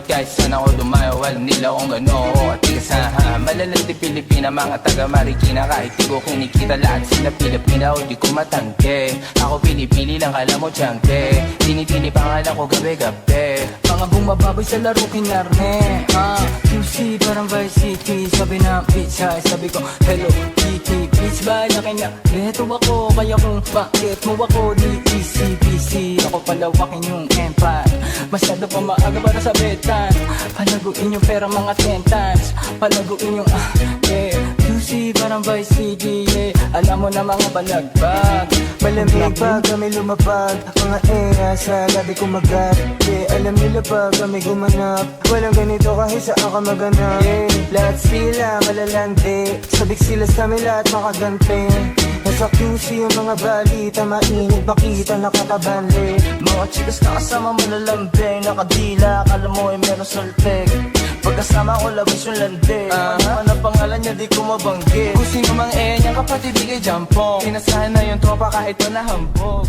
kahit saan ako dumayo, alam nila kung gano'n ako katigasahan. Malalandi Pilipina, mga taga Marikina, kahit di ko kinikita lahat sila Pilipina o di ko matangke. Ako pinipili lang, kala mo tiyangke, tinitili pangalan ko gabi-gabi. Mga bumababoy sa laro kinarne QC parang Vice City, sabi na bitch hi, sabi ko hello Kitty. Bitch ba laki na reto ako, kaya kung bakit mo ako di easy busy. Ako palawakin yung empire, masyado pa maaga para sa betan. Palaguin yung pera mga 10 times, palaguin yung yeah. QC parang Vice City, yeah. Alam mo na mga balagbag, Malamig pa kami lumapag, mga sa labi kumagat, yeah. Alam nila pa kami gumanap, walang ganito kahit saan ka maganap, yeah. Lahat sila malalandi, sabik sila sa amin lahat makagante. Nasa QC yung mga balita, mainit makita nakakabanli. Mga chikas na kasama malalambing, nakadila, akala mo ay meron salpeg. Pagkasama ko labas yung lande, ano man ang pangalan niya di ko mabanggit. Kung sino mang niyang kapatid di kay Jampong, pinasahan na yung tropa kahit pa nahambog.